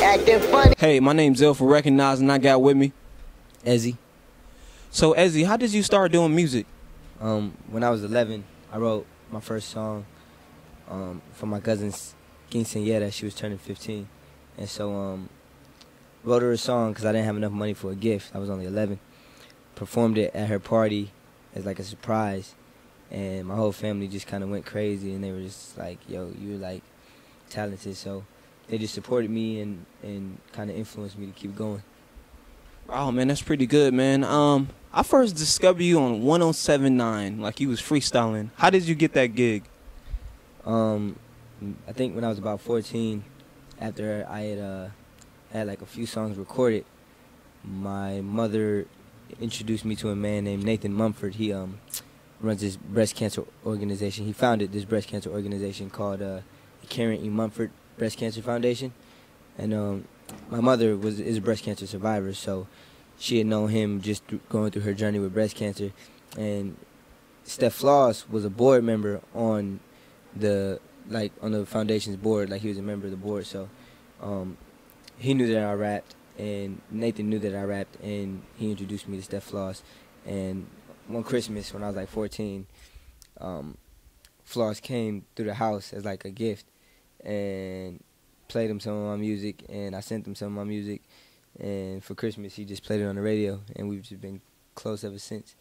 acting funny. Hey, my name's Zill for RECOGNIZZE, and I got with me Ezzy. So Ezzy, how did you start doing music? When I was 11, I wrote my first song for my cousin's quinceañera. She was turning 15, and so wrote her a song because I didn't have enough money for a gift. I was only 11. Performed it at her party as like a surprise, and my whole family just kind of went crazy, and they were just like, "Yo, you're like talented." So they just supported me and kind of influenced me to keep going. Oh man, that's pretty good, man. I first discovered you on 107.9, like you was freestyling. How did you get that gig? I think when I was about 14, after I had like a few songs recorded, my mother introduced me to a man named Nathan Mumford. He runs this breast cancer organization. He founded this breast cancer organization called the Karen E. Mumford Breast Cancer Foundation. And my mother is a breast cancer survivor, so she had known him just going through her journey with breast cancer. And Steph Floss was a board member on the foundation's board. Like, he was a member of the board. So he knew that I rapped, and Nathan knew that I rapped, and he introduced me to Steph Floss. And one Christmas when I was like 14, Floss came through the house as like a gift and played him some of my music, and I sent him some of my music, and for Christmas he just played it on the radio, and we've just been close ever since.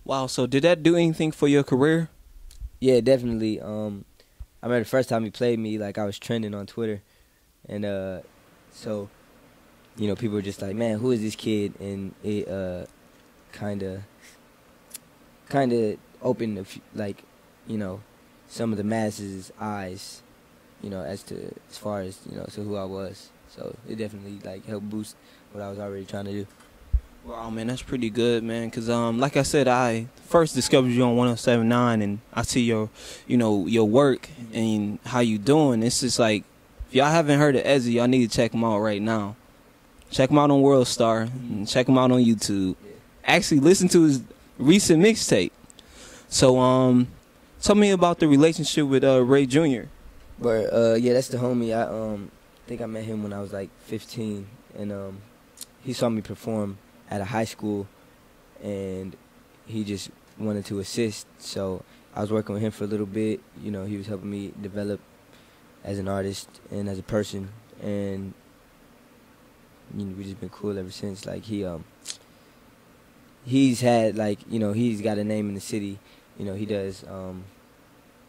Wow, so did that do anything for your career? Yeah, definitely. I remember the first time he played me, like, I was trending on Twitter, and so, you know, people were just like, "Man, who is this kid?" And it kind of opened like, you know, some of the masses' eyes, you know, as far as, you know, to who I was. So it definitely like helped boost what I was already trying to do. Wow, man, that's pretty good, man. Cause like I said, I first discovered you on 107.9, and I see your, you know, your work and how you doing. It's just like, if y'all haven't heard of Ezzy, y'all need to check him out right now. Check him out on World Star, and check him out on YouTube. Actually, listen to his recent mixtape. So tell me about the relationship with Ray Jr. But yeah, that's the homie. I think I met him when I was like 15, and he saw me perform at a high school, and he just wanted to assist. So I was working with him for a little bit. You know, he was helping me develop as an artist and as a person, and you know, we just been cool ever since. Like, he's had, like, you know, he's got a name in the city. You know, he does you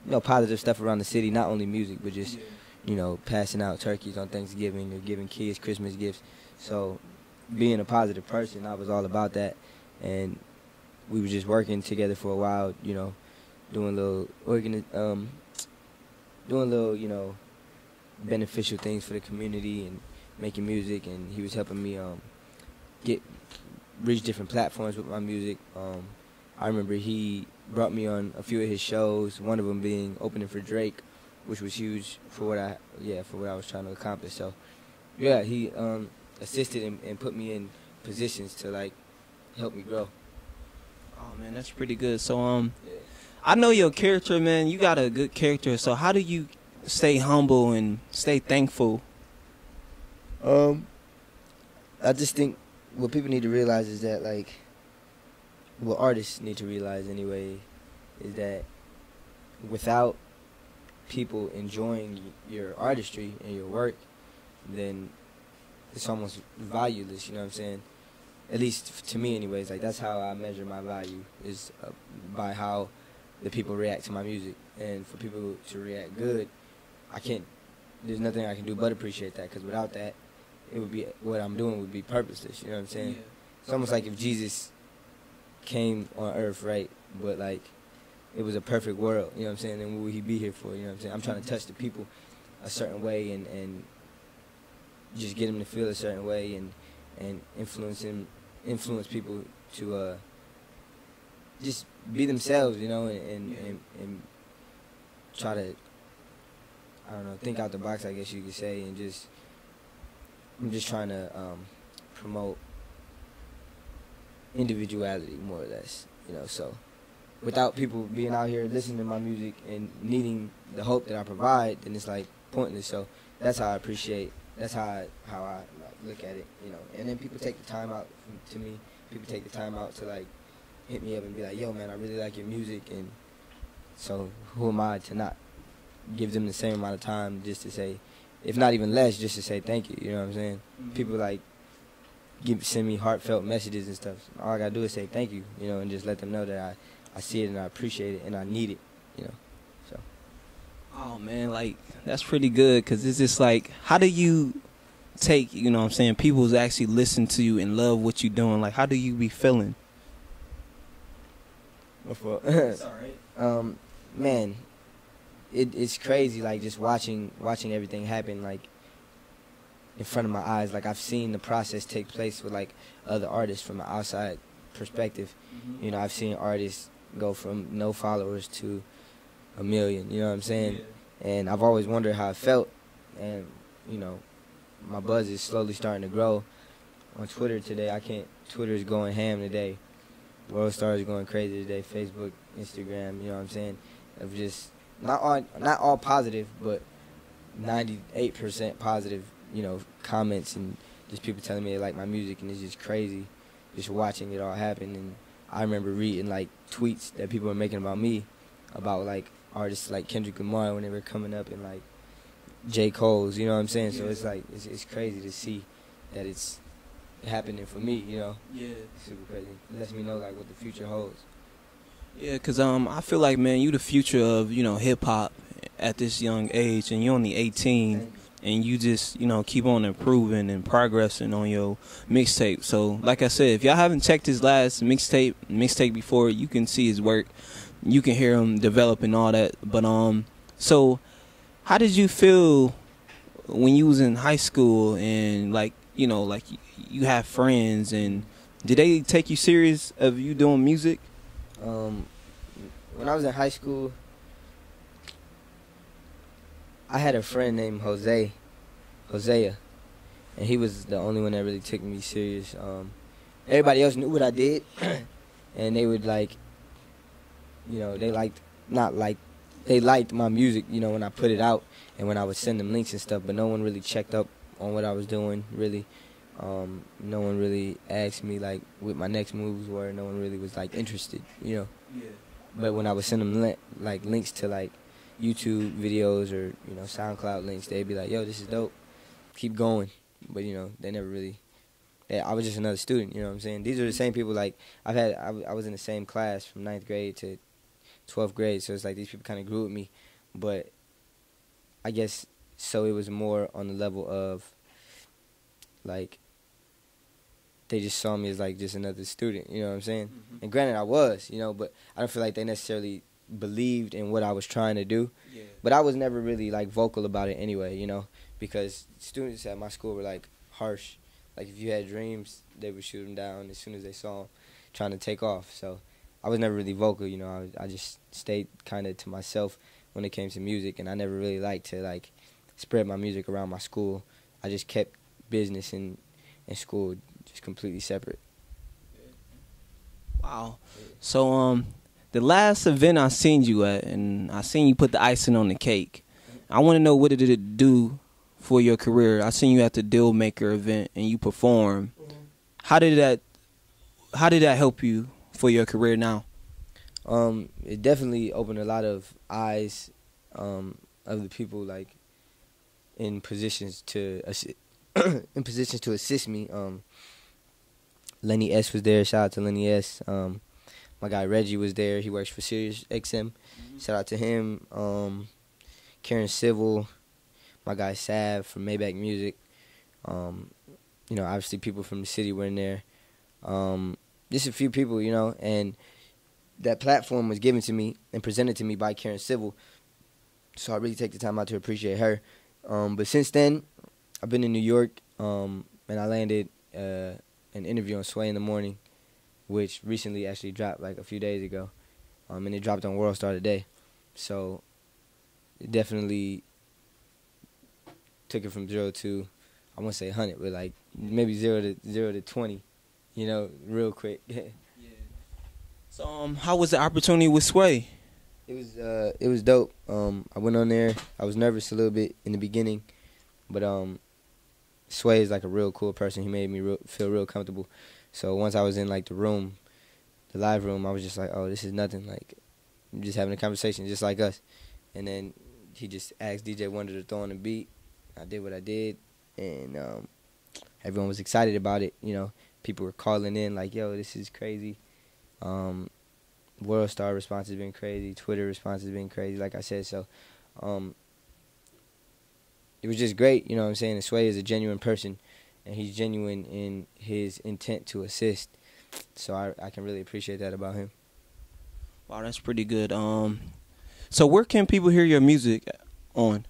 know, positive stuff around the city, not only music, but just, you know, passing out turkeys on Thanksgiving or giving kids Christmas gifts. So being a positive person, I was all about that, and we were just working together for a while, you know, doing little you know, beneficial things for the community and making music, and he was helping me reach different platforms with my music. I remember he brought me on a few of his shows, one of them being opening for Drake, which was huge for what I was trying to accomplish. So yeah, he assisted and put me in positions to, like, help me grow. Oh man, that's pretty good. So I know your character, man. You got a good character. So how do you stay humble and stay thankful? I just think what people need to realize is that, like, what artists need to realize anyway, is that without people enjoying your artistry and your work, then it's almost valueless, you know what I'm saying? At least to me anyways. Like, that's how I measure my value, is by how the people react to my music. And for people to react good, there's nothing I can do but appreciate that, because without that, it would be, what I'm doing would be purposeless, you know what I'm saying? Yeah. It's almost like if Jesus came on earth, right, but like it was a perfect world, you know what I'm saying, then what would he be here for, you know what I'm saying? I'm trying to touch the people a certain way and just get them to feel a certain way and influence people to just be themselves, you know, and try to, I don't know, think out the box, I guess you could say, and I'm just trying to promote individuality, more or less, you know. So without people being out here listening to my music and needing the hope that I provide, then it's like pointless. So that's how I appreciate That's how I like, look at it, you know. And then people take the time out to me. People take the time out to like hit me up and be like, "Yo, man, I really like your music." And so who am I to not give them the same amount of time just to say, if not even less, just to say thank you. You know what I'm saying? Mm-hmm. People like send me heartfelt messages and stuff. All I gotta do is say thank you, you know, and just let them know that I see it and I appreciate it and I need it, you know. So. Oh man, like that's pretty good, because it's just like, how do you take, you know what I'm saying, people's actually listen to you and love what you're doing? Like, how do you be feeling? It's all right. Man, it's crazy, like just watching everything happen like in front of my eyes. Like I've seen the process take place with like other artists from an outside perspective. Mm-hmm. You know, I've seen artists go from no followers to 1 million, you know what I'm saying? Yeah. And I've always wondered how it felt, and you know, my buzz is slowly starting to grow. On Twitter today, Twitter is going ham today. World Star is going crazy today. Facebook, Instagram, you know what I'm saying? Of just not all positive, but 98% positive, you know, comments and just people telling me they like my music, and it's just crazy just watching it all happen. And I remember reading like tweets that people were making about me, about like artists like Kendrick Lamar when they were coming up, and like J. Cole's, you know what I'm saying? So it's like it's crazy to see that it's happening for me, you know? Yeah. It's super crazy. It lets me know like what the future holds. Yeah, because I feel like, man, you the future of, you know, hip-hop at this young age, and you're only 18, and you just, you know, keep on improving and progressing on your mixtape. So, like I said, if y'all haven't checked his last mixtape before, you can see his work. You can hear him develop and all that. But, so how did you feel when you was in high school and, like, you know, like you have friends, and did they take you serious of you doing music? When I was in high school, I had a friend named Hosea, and he was the only one that really took me serious. Everybody else knew what I did, and they would like, you know, they liked my music, you know, when I put it out and when I would send them links and stuff, but no one really checked up on what I was doing, really. No one really asked me like what my next moves were. No one really was like interested, you know. Yeah. But when I would send them like links to like YouTube videos or, you know, SoundCloud links, they'd be like, "Yo, this is dope. Keep going." But you know, they never really. I was just another student, you know what I'm saying? These are the same people like I was in the same class from 9th grade to 12th grade, so it's like these people kind of grew with me, but I guess so it was more on the level of like they just saw me as like just another student, you know what I'm saying? Mm-hmm. And granted, I was, you know, but I don't feel like they necessarily believed in what I was trying to do. Yeah. But I was never really like vocal about it anyway, you know, because students at my school were like harsh. Like if you had dreams, they would shoot them down as soon as they saw them trying to take off. So I was never really vocal, you know. I just stayed kind of to myself when it came to music, and I never really liked to like spread my music around my school. I just kept business and school just completely separate. Wow. So the last event I seen you at, and I seen you put the icing on the cake, I want to know, what did it do for your career? I seen you at the Deal Maker event and you performed. Mm-hmm. How did that help you for your career now? It definitely opened a lot of eyes of the people like in positions to assist me. Lenny S was there. Shout out to Lenny S. My guy Reggie was there. He works for Sirius XM. Mm-hmm. Shout out to him. Karen Civil, my guy Sav from Maybach Music. You know, obviously people from the city were in there. Just a few people, you know, and that platform was given to me and presented to me by Karen Civil. So I really take the time out to appreciate her. But since then, I've been in New York, and I landed an interview on Sway in the Morning, which recently actually dropped like a few days ago, and it dropped on World Star today. So it definitely took it from 0 to, I won't say 100, but like maybe 0 to 20, you know, real quick. Yeah. So how was the opportunity with Sway? It was dope. I went on there. I was nervous a little bit in the beginning, but Sway is like a real cool person. He made me feel real comfortable. So once I was in like the room, the live room, I was just like, oh, this is nothing. Like, I'm just having a conversation just like us. And then he just asked DJ Wonder to throw on the beat. I did what I did, and everyone was excited about it. You know, people were calling in like, yo, this is crazy. World Star response has been crazy. Twitter response has been crazy, like I said. So it was just great, you know what I'm saying? And Sway is a genuine person, and he's genuine in his intent to assist. So I can really appreciate that about him. Wow, that's pretty good. So where can people hear your music on?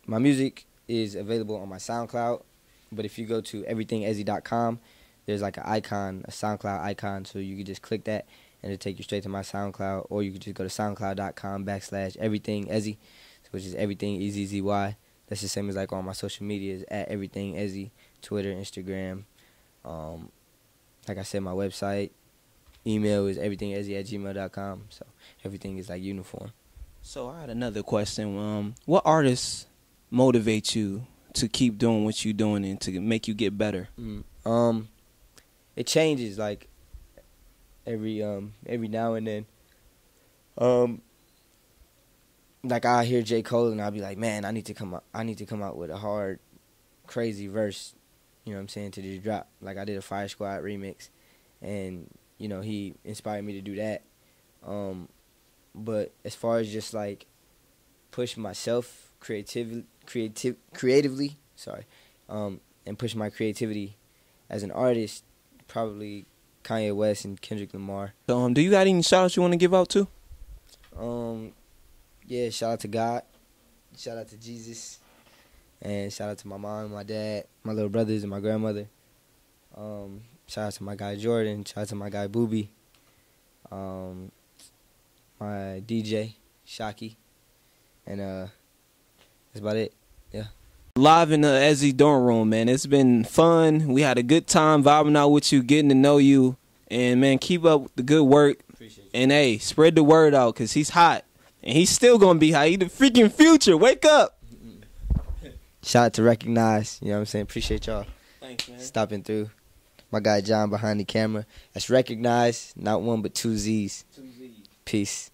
My music is available on my SoundCloud, but if you go to everythingezzy.com, there's like an icon, a SoundCloud icon, so you can just click that and it'll take you straight to my SoundCloud, or you can just go to soundcloud.com/everythingezzy, which is everything EZZY. That's the same as like on my social medias at everythingezzy, Twitter, Instagram. Like I said, my website, email is everythingezzy@gmail.com. So everything is like uniform. So I had another question. What artists motivate you to keep doing what you're doing and to make you get better? It changes like every now and then. Like I hear J. Cole and I'll be like, man, I need to come out with a hard, crazy verse, you know what I'm saying, to just drop. Like I did a Fire Squad remix, and you know he inspired me to do that. But as far as just like push myself creatively, and push my creativity as an artist, probably Kanye West and Kendrick Lamar. Do you got any shout outs you want to give out too? Yeah, shout out to God, shout out to Jesus, and shout out to my mom, my dad, my little brothers, and my grandmother. Shout out to my guy Jordan, shout out to my guy Booby, my DJ Shocky, and that's about it. Yeah. Live in the Ezzy dorm room, man. It's been fun. We had a good time vibing out with you, getting to know you, and man, keep up the good work. Appreciate you. And hey, spread the word out, cause he's hot. And he's still gonna be hot. He the freaking future. Wake up. Shout out to Recognize. You know what I'm saying? Appreciate y'all. Thanks, man. Stopping through. My guy John behind the camera. That's Recognize. Not one but two Z's. Two Z's. Peace.